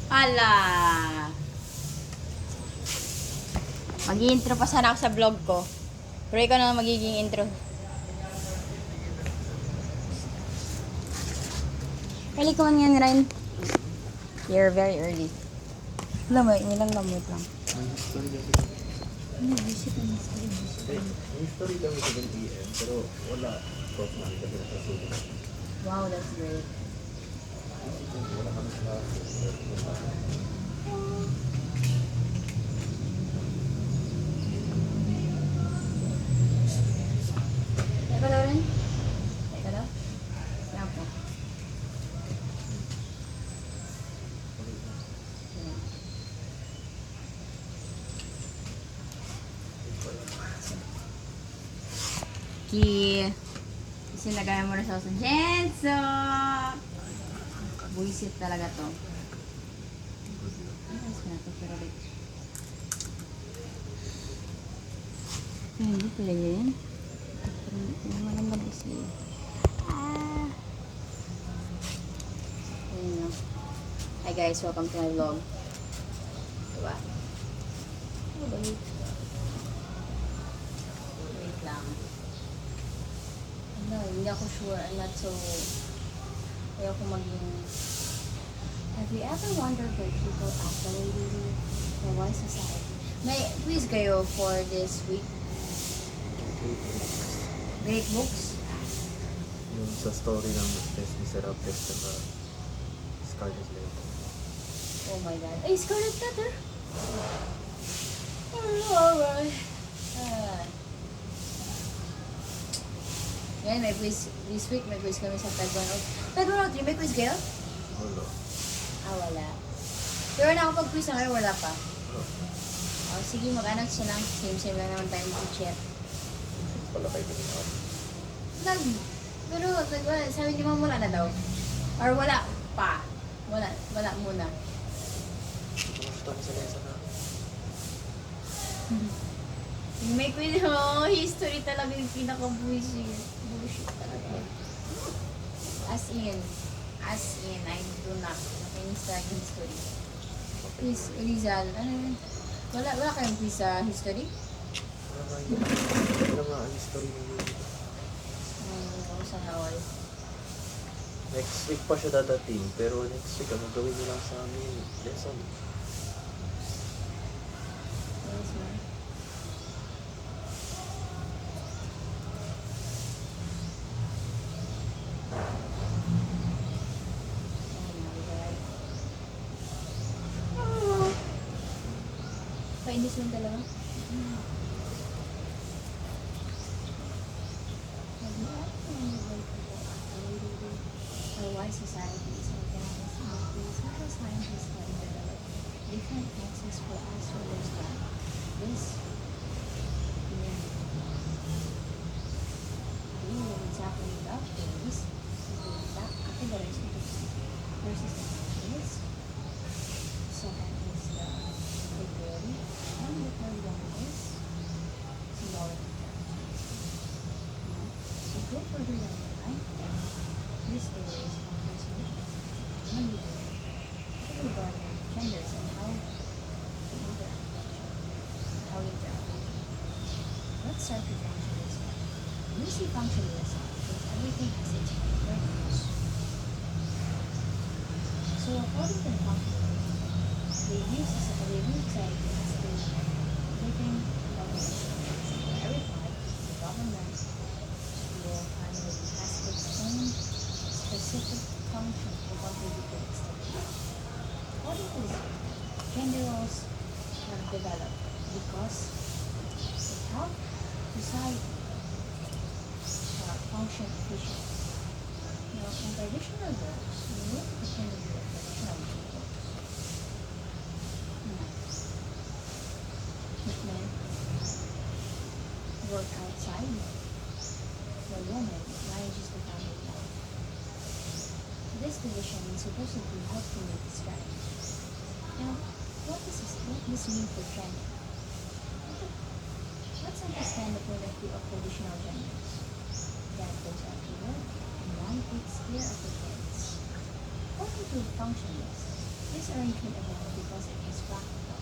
Hala! Mag-i-intro pa sana ako sa vlog ko. Pero ikaw na magiging intro. Kali ko man yan, Ryan. You're very early. Wala mo, ilang gamot lang. Ano, visit na story. May story kami 7 p.m. pero wala prof namin kasi nakasulong. Wow, that's great. Wala kami sa Teka daw rin? Teka daw? Yan po. Kasi lagay mo na sa sauce. Jenso! Buisit talaga to. Ayos na to, pero like... Hindi pala yan. Hindi malamad kasi. Ayun na. Hi guys, welcome to my vlog. Diba? Wait lang. No, hindi ako sure. I'm not so... Ayaw ko maging... Have you ever wondered why people actually live in why society? May quiz kayo for this week? Great books? yung sa story ng Les Miserables na Scarlet Letter. Oh my god. Ay, Scarlet Letter! Oh, alright. Yan, may quiz. This week, may quiz kami sa Tag 103. Tag 103, may quiz kayo? Wala. Wala. Pero nakapag-quiz na kayo, wala pa. Wala. Sige, mag-anak siya lang. Same lang naman tayong teacher. Pala kayo ganyan. Pero, wala, sabi ni Mama, wala na daw. Or wala pa. Wala muna. Kumusta mo sa lesson na? May quiz mo, history talaga yung pinaka-bullshit. Bullshit talaga. As in, I do not. Nakinis talaga history. Quiz, Rizal, ano yun? Wala kayong quiz sa history? Wala nga ang history ng yun. Sa Hawal. Next week pa siya dadating, pero next week ano gawin niyo lang sa amin lesson. Yes, ma'am. Kainis lang talaga. Our wise society is organized in ways social scientists can develop different texts for us to understand this. Exactly that is that categories into versus the is. Second is the theory, and the third one is symbolic terms. So go further down the line. This theory is composed regarding genders and how they interact. Let's start with functionalism. When you see functionalism, because everything has its purpose. So according to the functionalism, they view society as a living organism. Every part, the government, will finally has its own specific function to contribute to its activity. According to this, gender roles have developed because it helped society function efficiently. Now, in traditional roles, we need to pretend to be a traditional people. Men work outside, while women manages the family life. This division is supposedly helpfully described. Now, what does this mean for gender? Let's understand the point of view of traditional genders. That goes out to work, and one takes care of the kids. According to functionalists, This arrangement evolved because it was practical.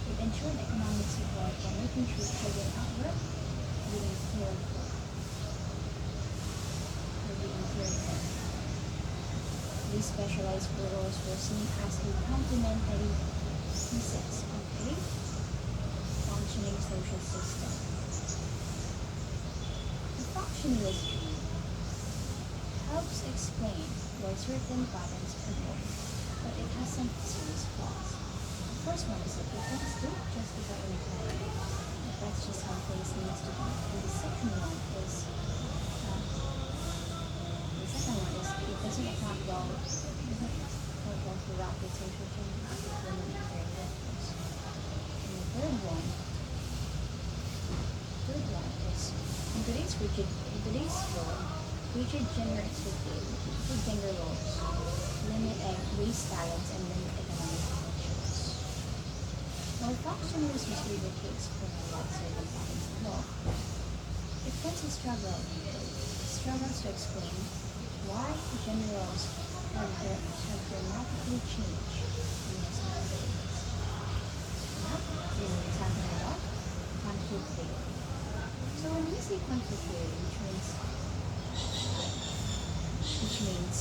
It ensured economic support while making sure children at work being cared for or being cared for. These specialized roles were seen as a complementary pieces of a functioning social system. The functionalist view helps explain why certain patterns perform, but it has some serious flaws. The first one is that difference don't justify inequality. That's just how things need to be. And the second one is it doesn't account well for rapid social changes of women in their workforce. And the third one is in today's world, rigid gender expectations for gender roles limit race talents and limit economic opportunities. While functionalism was able to explain why certain patterns evolve, it also struggles to explain why gender roles have dramatically changed in recent decades. Now, we're talking about conflict theory. So when we say conflict theory, which means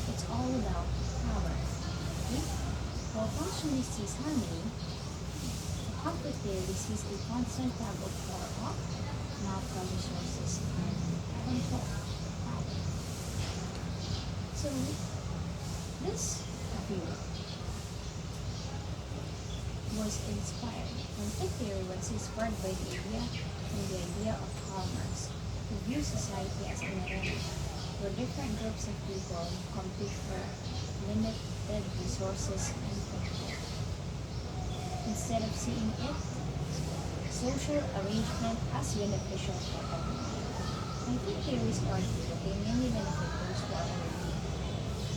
it's all about power. Okay? While functionalists sees harmony, the conflict theory sees a constant tug of war of natural resources and control. So this view was inspired. Conflict theory was inspired by the idea of Karl Marx, who views society as an arena where different groups of people compete for limited resources and control. Instead of seeing it social arrangement as beneficial for everyone. Conflict theories argue that they mainly benefit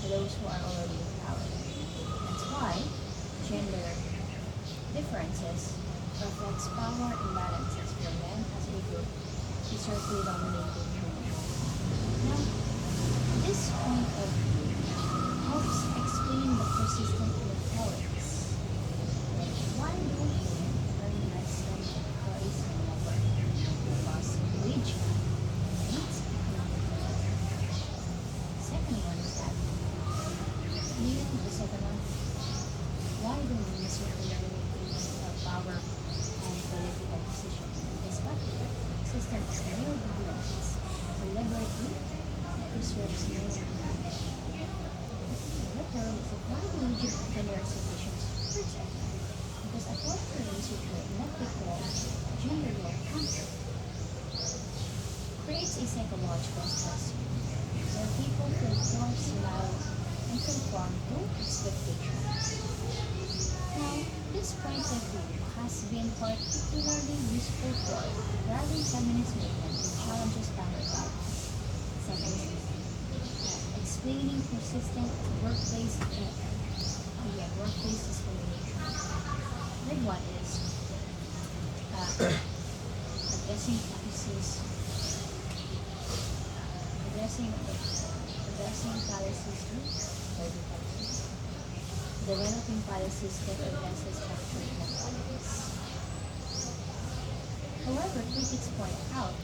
those who are already in power. That's why gender differences reflects power imbalances for men as a group historically dominated women. Now, this point of view helps explain the persistent inequalities. Like, why do women earn less than employees in the work? Because wage gap needs economic development. Second one is that the second one, why do women circularly maintain power and political position? Despite the system of male dominance, deliberately preserves male dominance. The third is that why do rigid gender expectations hurt? Because according to the researcher, electrical gender role conflict creates a psychological stress where people feel forced to lie and conform to expectations. Now, this point of view has been particularly useful for driving feminist movement that challenges power balance. Second, explaining persistent workplace discrimination. Third one is addressing policies developing policies that address structural inequalities. However, critics point out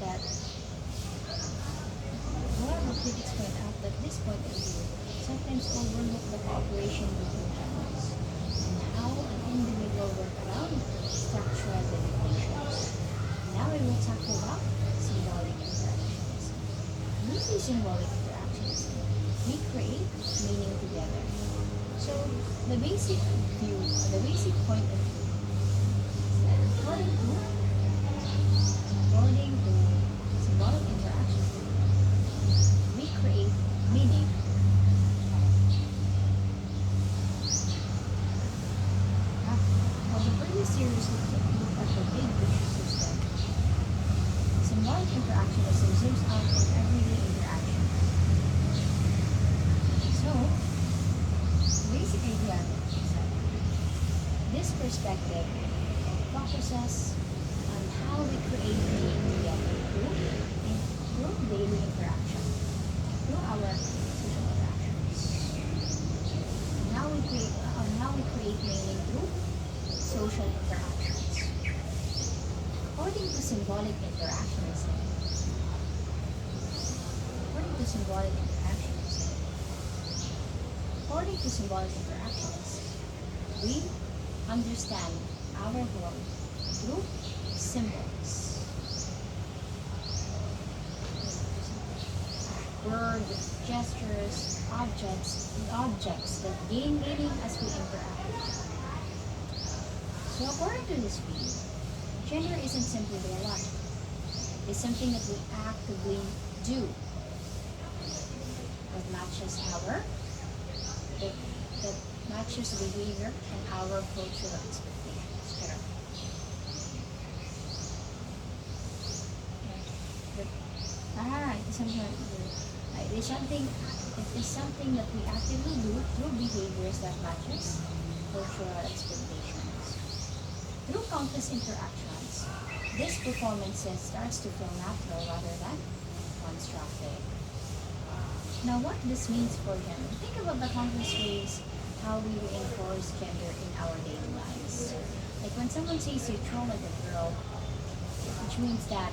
that this point of view sometimes overlook the cooperation between genders and how an individual works around structural limitations. Now we will talk about symbolic interactionism. Using symbolic interactionism, we create meaning together. So the basic point of view is that according to symbolic interaction, we create meaning. While the previous series looked at the big picture system, symbolic interactionism zooms out on everyday interaction. So, basic idea is that this perspective focuses on how we create meaning together through daily interaction, through our social interactions. symbolic interactions, according to symbolic interactions, according to symbolic interactions, we understand our world through symbols. Word, gestures, objects that gain meaning as we interact. So according to this view, gender isn't simply biological. It's something that we actively do that matches that matches behavior and our cultural expectations. Pero, it is something that we actively do through behaviors that matches cultural expectations. Through countless interactions, this performance starts to feel natural rather than constructed. Now, what this means for gender? Think about the countless ways how we reinforce gender in our daily lives. Like when someone says you troll like a girl, which means that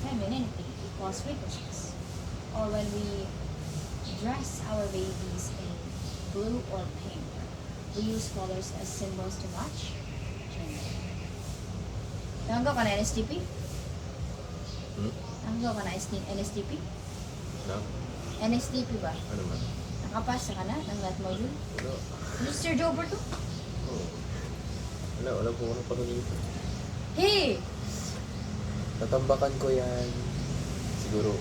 femininity equals weaknesses. Or when we dress our babies in blue or pink, we use colors as symbols to match gender. Nanggaw ka na NSTP? Nanggaw ka na NSTP? No? NSTP ba? Ano man? Nakapasa ka na ng lahat module? Wala. Mr. Jober to? Oh. Wala po ako ng patuloy. Hey! Natambakan ko yan. Siguro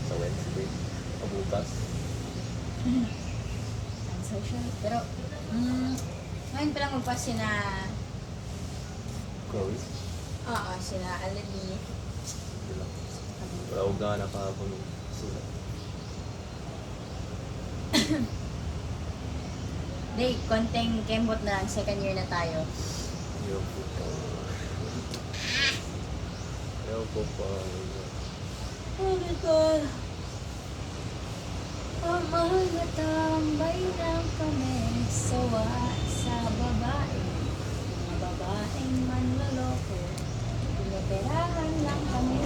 sa Wednesday. O bukas. Ang social. Pero, ngayon pa lang magpas sina... Chloe? Oo, sina Alani. Hindi lang. Wala akong gana kahapon. Sulat. Day, konting kembot na lang. Second year na tayo. Ayaw po pa. Ayaw po pa. Oh my God. Ang mahal na tambay ng kami sawa sa babae. Mga babaeng manloloko. Pinaperahan lang kami.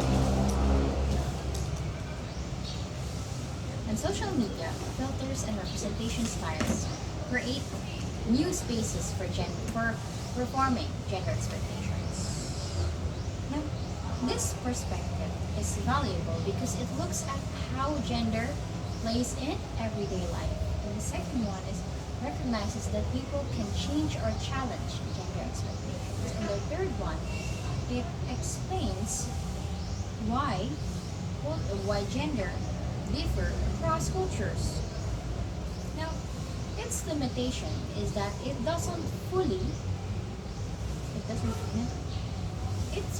And social media, filters and representation styles create new spaces for performing gender expectations. Now, this perspective is valuable because it looks at how gender plays in everyday life. And the second one is recognizes that people can change or challenge gender expectations. And the third one, it explains why gender differ across cultures. Now, its limitation is that its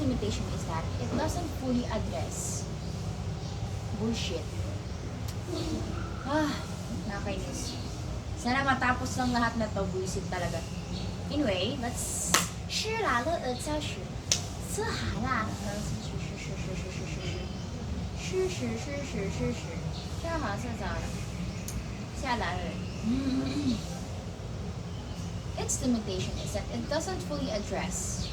limitation is that it doesn't fully address bullshit. Nakainis. Sana matapos lang lahat na to, buisit talaga. Anyway, let's 吃啦乐教学，吃哈啦，这样好像是咋了？下来了。Its limitation is that it doesn't fully address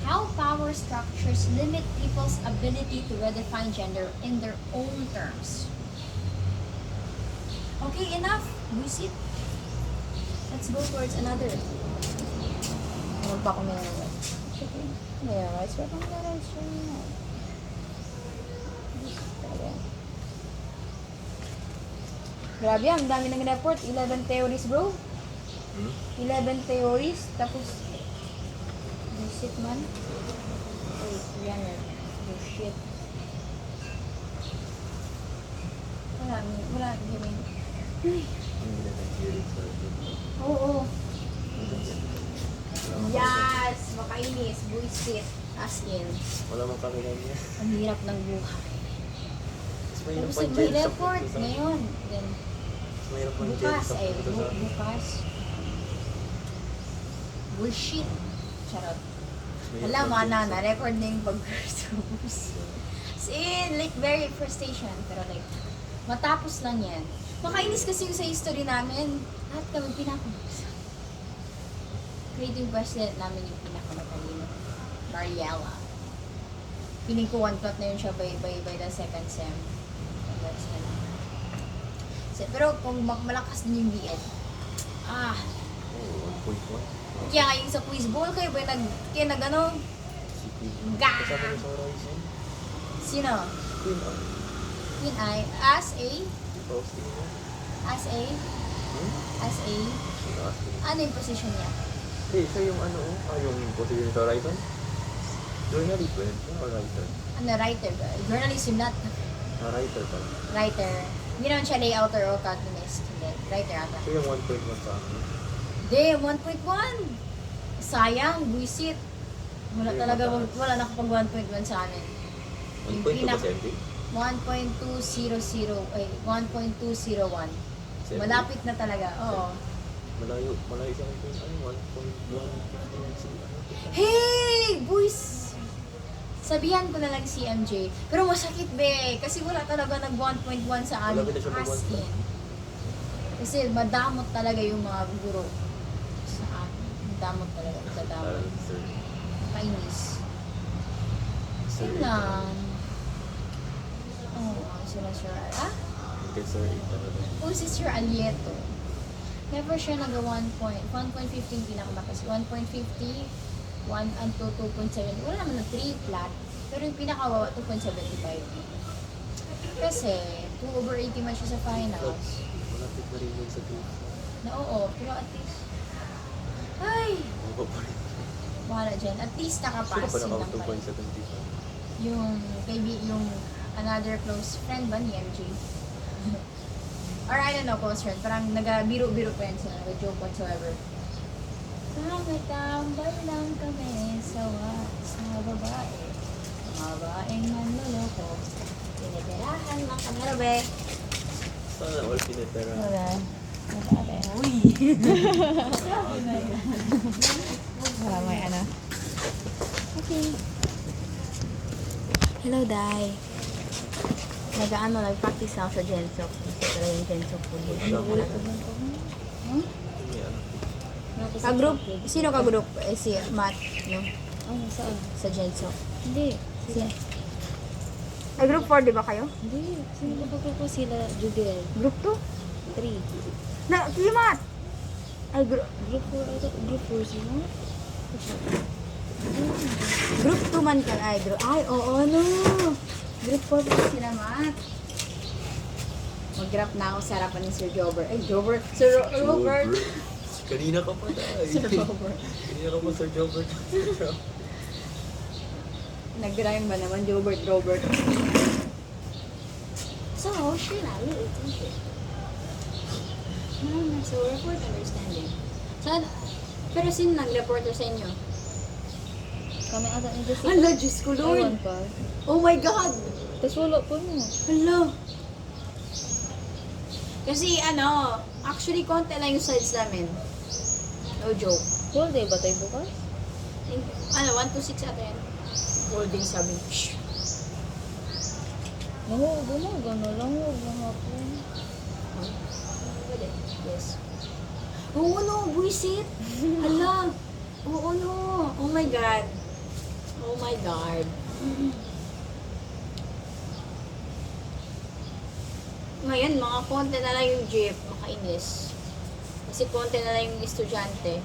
how power structures limit people's ability to redefine gender in their own terms. Okay, enough. Buisit. Let's go towards another. Huwag pa ako memorize. Okay. Memorize. Huwag akong memorize. Grabe, ang dami ng report. 11 theories, bro. 11 theories. Tapos, bullshit man. Wait, yan. Bullshit. Wala. Oo. Yes! Makainis. Bullshit. As in. Wala mang kamilan niya. Ang hirap ng buhay. Mayroon Tapos pa may dyan sa report puto sa- ngayon. Then, Mayroon pa dyan bukas sa ay puto sa- bukas. Bullshit. Charot. Mayroon Alam pa mo, dyan na, sa- na-record na yung pag-versus. As in, like, very frustration. Pero like, matapos lang yan. Makainis kasi yung sa history namin. Lahat kami pinakabasa. Creative president namin yung pinakamatalino. Mariela. Piling ko 1 plot na yun siya by the second sem. And that's na lang. Pero kung malakas din yung BL, Oo, 1.1. kaya nga yung sa quiz bowl, kayo ba yung ano? Si Queen. Ga! Kasama niya sa Horizon. Sino? Queen ah. Yun ay, as a, Posting niya. as a, Hmm? as a, Sino asking? ano yung position niya? Siya yung ano, yung position sa Horizon. Journalist ba yun? Yung writer. Ano, writer ba? Journalist yun, not Writer pala. writer. Hindi naman siya layouter o cartoonist. Hindi, writer ata. Siya yung 1.1 sa akin. Hindi, 1.1! Sayang, buisit. Wala Hindi, talaga, mataas. wala nakapag 1.1 sa amin. 1.2 ba sa MD? 1.200, ay, 1.201. Malapit na talaga, oo. Malayo siya kung ano, 1.1 si ano. Hey! Boys! Sabihan ko na lang si MJ. Pero masakit, be. Kasi wala talaga nag 1.1 sa amin. Malapit na siya mag As 1.1. in. Kasi madamot talaga yung mga guro sa amin. Madamot talaga. Madamot. Sir. Kainis. Sir. Yun lang. Oo, sila Sir Okay, sir. Oh, si Sir Alieto. Never siya nag 1.15 pinakamakas. 1.50, 1 and 2.7. Wala naman na 3 flat. Pero yung pinakawawa, 2.75. Kasi, 2/80 man siya sa finals. Malapit na rin yun sa grade. Na oo, pero at least, ay, Ano pa rin? wala dyan. At least Sino nakapass pa yun lang naka pala. 2.75? Yung another close friend ba ni MJ? Or I don't know, close friend. Parang naga-biro-biro pa yan sila. Nag-joke whatsoever. Tambay lang kami sa babae. Babaeng manloloko. Tinitirahan lang kami. Ano ba? Sana all pinitera. Wala. Uy! Wala may ano. Okay. Hello, Dai. Nag-practice na ako sa Gensok. Gusto ko lang yung Gensok po. May ano. Ka-group? Sino ka-group? Si Matt, no? Ano, saan? Sa Gensok. Hindi. Sila. Ay, group 4, di ba kayo? Hindi. Sino ba ko sila? Jubiel. Group 2? 3. Na, si Matt! Ay, group Group 4 ito. Group 4 sino? Group 2 man ka. Ay, oo, no. Group 4 pa sila, Matt. Mag-grab na ako sa harapan ni Sir Jobber. Ay, Jobber. Sir Robert. Kanina ka pa tayo. Sir Robert. Kanina ka pa Sir Jobert. Nag-rhyme ba naman, Jobert, Robert? So, Sheila, really, thank you. No, so report understanding. Saan? Pero sino nag-reporter sa inyo? Kami ata ni Jessica. Hala, Diyos ko, Lord. Ewan pa. Oh my God! Tapos wala po mo. Hala. Kasi actually konti lang yung sides namin. No joke. Whole day ba tayo bukas? 1 to 6 ata yan. All day sabi. Shh. Oo, gano'n lang. Huwag na hapon. Pwede. Yes. Oo, no. Buisit. Hala. Oo, no. Oh my God. Oh my God. Ngayon, mga konti na lang yung jeep. Makainis. Kasi konti na lang yung estudyante.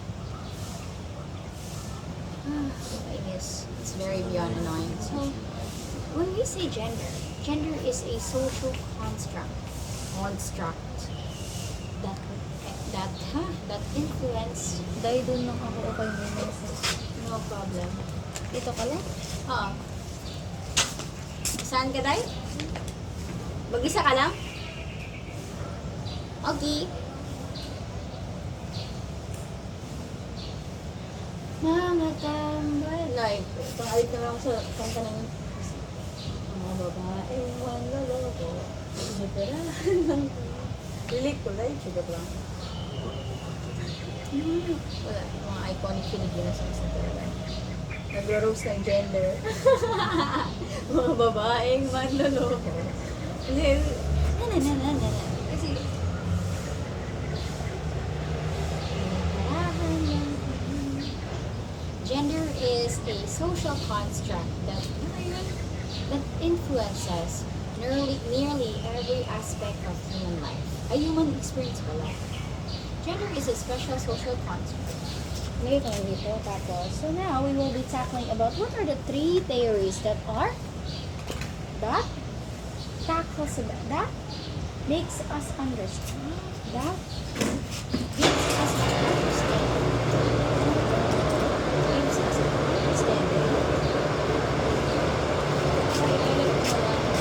Makainis. It's very beyond annoying. So, when we say gender is a social construct that influence. Dahil doon lang ako okay mo message. No problem. Dito ka lang? Oo. Saan ka, Day? Mag-isa ka lang? Okay. Mga tambay. Nay, pang-alit na lang ako sa kanta ng mga babae, manloloko. Sinipirahan lang. Relate ko, Day. Sigap lang. Wala. Mga iconic Pilipinas songs na talaga. Nagro-roast ng gender. Mga babaeng manloloko. Kasi, kasi, gender is a social construct that, that influences nearly every aspect of human life. A human experience pala. Gender is a special social construct. Ngayon kami dito. Tapos, so now we will be tackling about what are the three theories that tackles about that makes us understand that gives us an understanding. Gives us an understanding. Sorry, ulit ko na lang.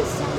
very sad